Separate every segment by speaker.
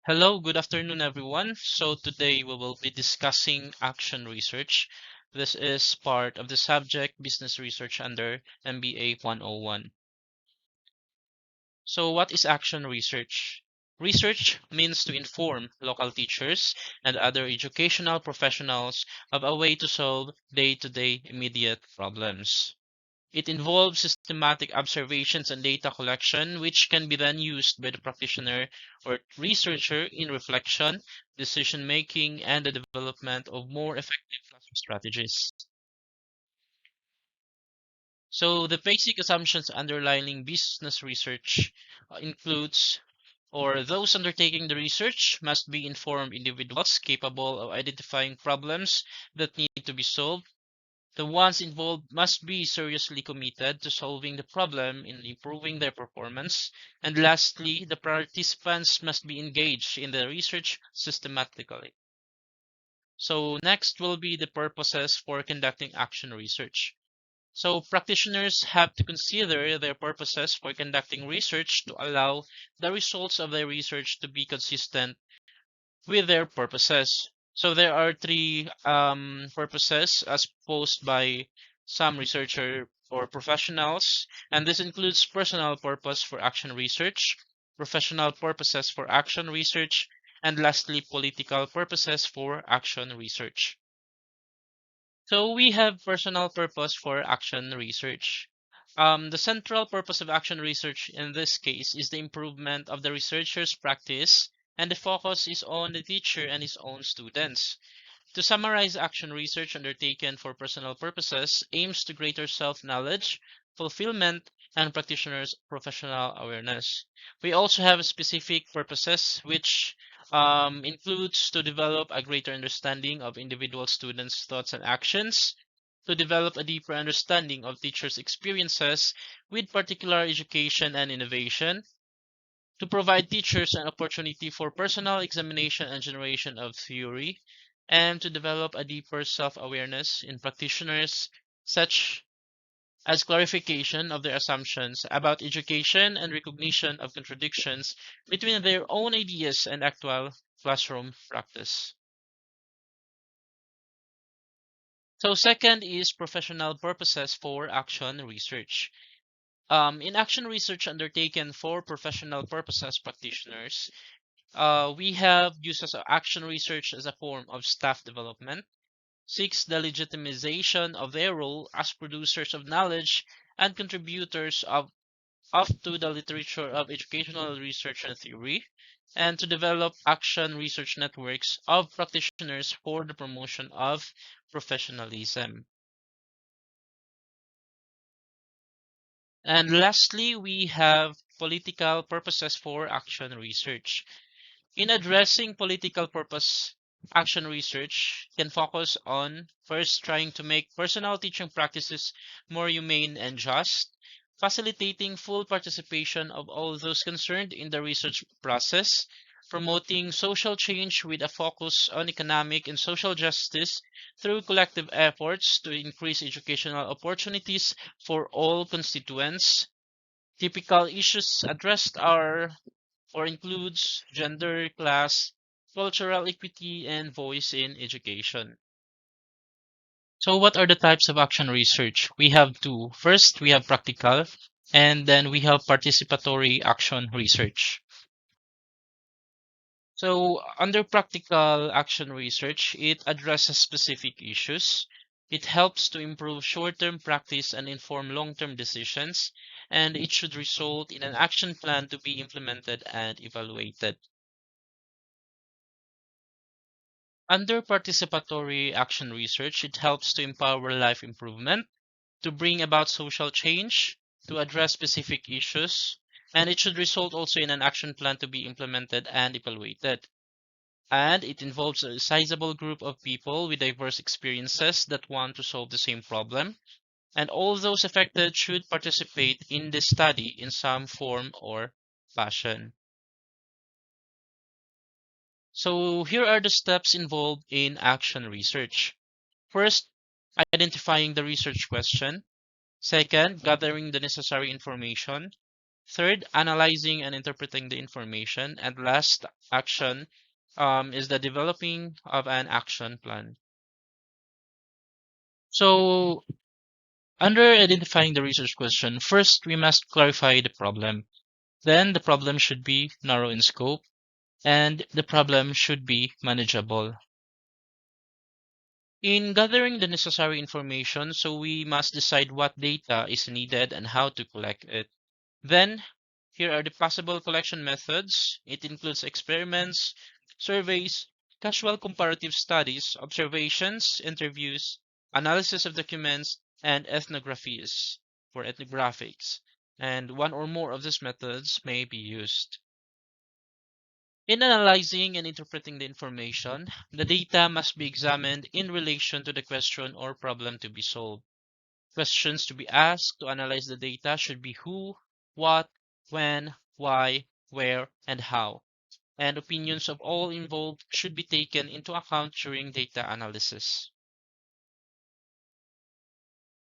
Speaker 1: Hello, good afternoon, everyone. So today we will be discussing action research. This is part of the subject business research under MBA 101. So what is action research? Research means to inform local teachers and other educational professionals of a way to solve day-to-day immediate problems. It involves systematic observations and data collection, which can be then used by the practitioner or researcher in reflection, decision making, and the development of more effective classroom strategies. So the basic assumptions underlying business research includes or those undertaking the research must be informed individuals capable of identifying problems that need to be solved. The ones involved must be seriously committed to solving the problem and improving their performance. And lastly, the participants must be engaged in the research systematically. So next will be the purposes for conducting action research. So practitioners have to consider their purposes for conducting research to allow the results of their research to be consistent with their purposes. So there are three purposes as posed by some researcher or professionals, and this includes personal purpose for action research, professional purposes for action research, and lastly, political purposes for action research. So we have personal purpose for action research. The central purpose of action research in this case is the improvement of the researcher's practice, and the focus is on the teacher and his own students. To summarize, action research undertaken for personal purposes aims to greater self-knowledge, fulfillment, and practitioners' professional awareness. We also have specific purposes, which includes to develop a greater understanding of individual students' thoughts and actions, to develop a deeper understanding of teachers' experiences with particular education and innovation, to provide teachers an opportunity for personal examination and generation of theory, and to develop a deeper self-awareness in practitioners, such as clarification of their assumptions about education and recognition of contradictions between their own ideas and actual classroom practice. So second is professional purposes for action research. In action research undertaken for professional purposes practitioners, we have uses of action research as a form of staff development, seeks the legitimization of their role as producers of knowledge and contributors of to the literature of educational research and theory, and to develop action research networks of practitioners for the promotion of professionalism. And lastly, we have political purposes for action research. In addressing political purpose, action research can focus on first trying to make personal teaching practices more humane and just, facilitating full participation of all those concerned in the research process, promoting social change with a focus on economic and social justice through collective efforts to increase educational opportunities for all constituents. Typical issues addressed are or includes gender, class, cultural equity, and voice in education. So what are the types of action research? We have two. First, we have practical, and then we have participatory action research. So under practical action research, it addresses specific issues. It helps to improve short-term practice and inform long-term decisions, and it should result in an action plan to be implemented and evaluated. Under participatory action research, it helps to empower life improvement, to bring about social change, to address specific issues, and it should result also in an action plan to be implemented and evaluated. And it involves a sizable group of people with diverse experiences that want to solve the same problem, and all those affected should participate in the study in some form or fashion. So here are the steps involved in action research. First, identifying the research question. Second, gathering the necessary information. Third, analyzing and interpreting the information. And last, action is the developing of an action plan. So, under identifying the research question, first we must clarify the problem. Then the problem should be narrow in scope, and the problem should be manageable. In gathering the necessary information, so we must decide what data is needed and how to collect it. Then, here are the possible collection methods. It includes experiments, surveys, casual comparative studies, observations, interviews, analysis of documents, and ethnographies for ethnographics. And one or more of these methods may be used. In analyzing and interpreting the information, the data must be examined in relation to the question or problem to be solved. Questions to be asked to analyze the data should be who, what, when, why, where, and how. And opinions of all involved should be taken into account during data analysis.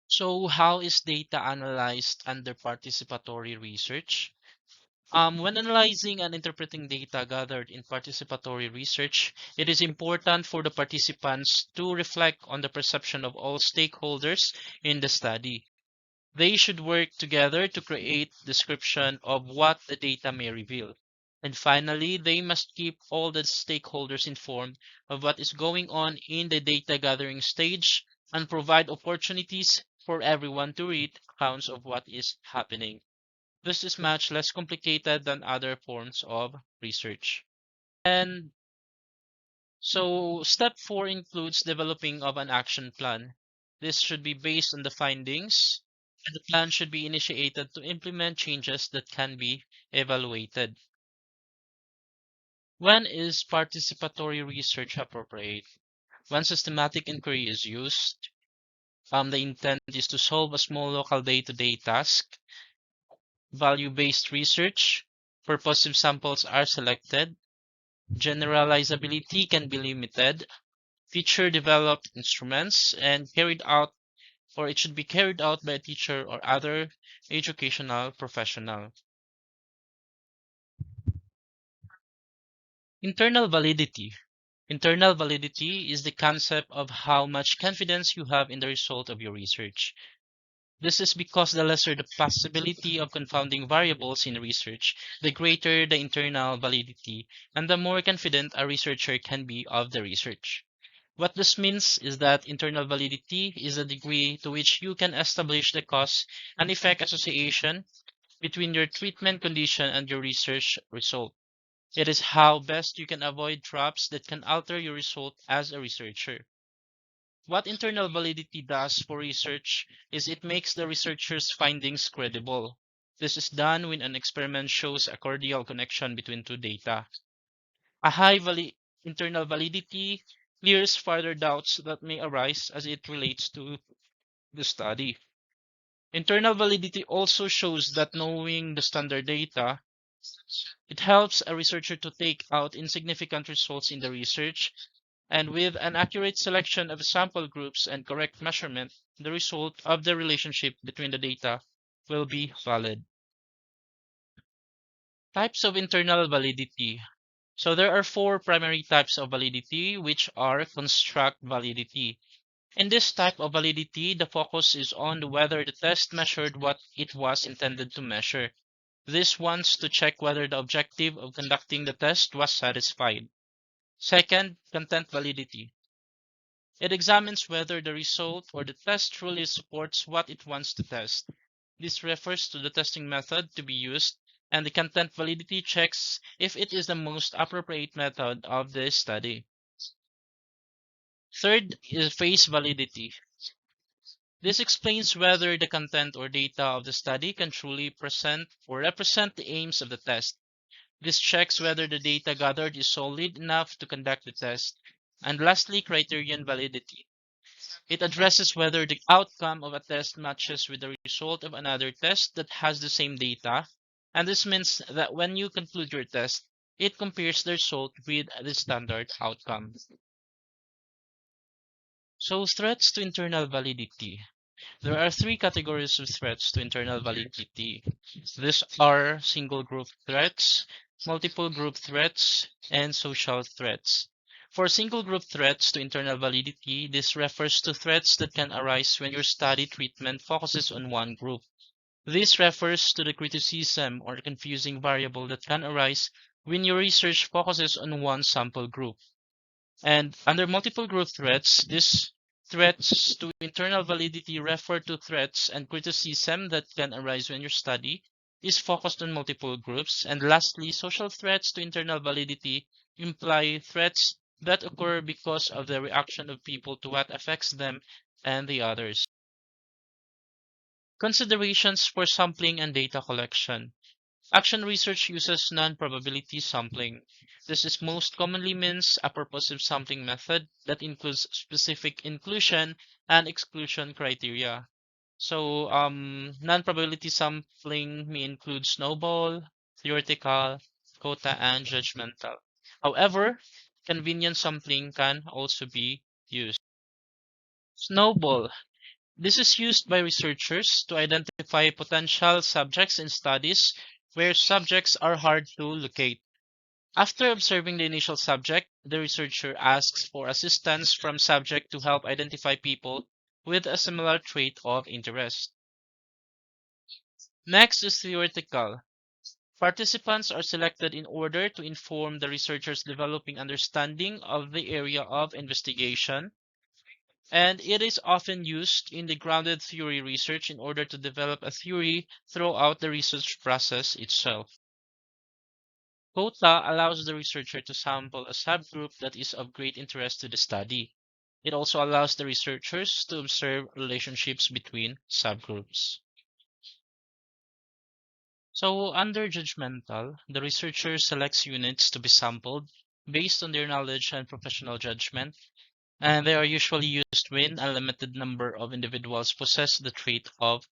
Speaker 1: So, how is data analyzed under participatory research? When analyzing and interpreting data gathered in participatory research, it is important for the participants to reflect on the perception of all stakeholders in the study. They should work together to create description of what the data may reveal. And finally, they must keep all the stakeholders informed of what is going on in the data gathering stage and provide opportunities for everyone to read accounts of what is happening. This is much less complicated than other forms of research. And so step 4 includes developing of an action plan. This should be based on the findings, and the plan should be initiated to implement changes that can be evaluated. When is participatory research appropriate? When systematic inquiry is used, the intent is to solve a small local day-to-day task. Value-based research, purposive samples are selected, generalizability can be limited, teacher developed instruments and carried out, or it should be carried out by a teacher or other educational professional. Internal validity. Internal validity is the concept of how much confidence you have in the result of your research. This is because the lesser the possibility of confounding variables in research, the greater the internal validity, and the more confident a researcher can be of the research. What this means is that internal validity is the degree to which you can establish the cause and effect association between your treatment condition and your research result. It is how best you can avoid traps that can alter your result as a researcher. What internal validity does for research is it makes the researcher's findings credible. This is done when an experiment shows a cordial connection between two data. A internal validity clears further doubts that may arise as it relates to the study. Internal validity also shows that knowing the standard data, it helps a researcher to take out insignificant results in the research, and with an accurate selection of sample groups and correct measurement, the result of the relationship between the data will be valid. Types of internal validity. So there are four primary types of validity, which are construct validity. In this type of validity, the focus is on whether the test measured what it was intended to measure. This wants to check whether the objective of conducting the test was satisfied. Second, content validity. It examines whether the result or the test truly supports what it wants to test. This refers to the testing method to be used, and the content validity checks if it is the most appropriate method of the study. Third is phase validity. This explains whether the content or data of the study can truly present or represent the aims of the test. This checks whether the data gathered is solid enough to conduct the test. And lastly, criterion validity. It addresses whether the outcome of a test matches with the result of another test that has the same data. And this means that when you conclude your test, it compares the result with the standard outcome. So threats to internal validity. There are three categories of threats to internal validity. These are single group threats, multiple group threats, and social threats. For single group threats to internal validity, this refers to threats that can arise when your study treatment focuses on one group. This refers to the criticism or confusing variable that can arise when your research focuses on one sample group. And under multiple group threats, these threats to internal validity refer to threats and criticism that can arise when your study is focused on multiple groups. And lastly, social threats to internal validity imply threats that occur because of the reaction of people to what affects them and the others. Considerations for sampling and data collection. Action research uses non-probability sampling. This is most commonly means a purposive sampling method that includes specific inclusion and exclusion criteria. So, non-probability sampling may include snowball, theoretical, quota, and judgmental. However, convenience sampling can also be used. Snowball. This is used by researchers to identify potential subjects in studies where subjects are hard to locate. After observing the initial subject, the researcher asks for assistance from subject to help identify people with a similar trait of interest. Next is theoretical. Participants are selected in order to inform the researcher's developing understanding of the area of investigation, and it is often used in the grounded theory research in order to develop a theory throughout the research process itself. Quota allows the researcher to sample a subgroup that is of great interest to the study. It also allows the researchers to observe relationships between subgroups. So, under judgmental, the researcher selects units to be sampled based on their knowledge and professional judgment, and they are usually used when a limited number of individuals possess the trait of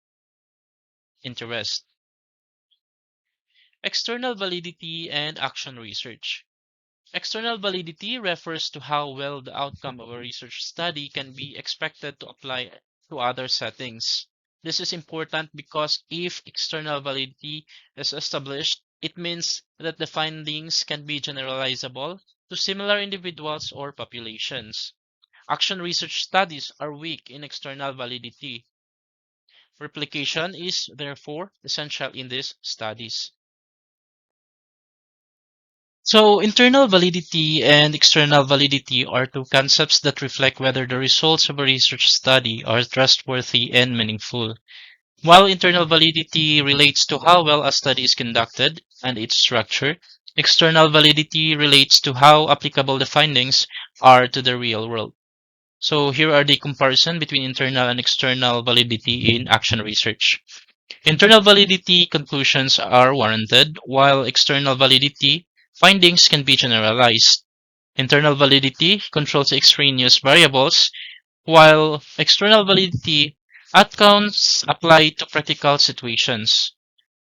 Speaker 1: interest. External validity and action research. External validity refers to how well the outcome of a research study can be expected to apply to other settings. This is important because if external validity is established, it means that the findings can be generalizable to similar individuals or populations. Action research studies are weak in external validity. Replication is therefore essential in these studies. So, internal validity and external validity are two concepts that reflect whether the results of a research study are trustworthy and meaningful. While internal validity relates to how well a study is conducted and its structure, external validity relates to how applicable the findings are to the real world. So, here are the comparison between internal and external validity in action research. Internal validity conclusions are warranted, while external validity findings can be generalized. Internal validity controls extraneous variables, while external validity outcomes apply to practical situations.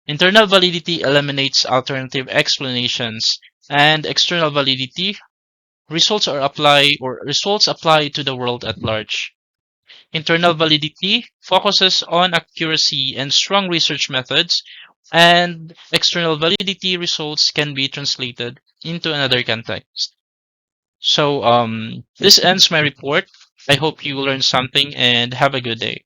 Speaker 1: Internal validity eliminates alternative explanations, and external validity results apply to the world at large. Internal validity focuses on accuracy and strong research methods, and external validity results can be translated into another context. So, this ends my report. I hope you learned something and have a good day.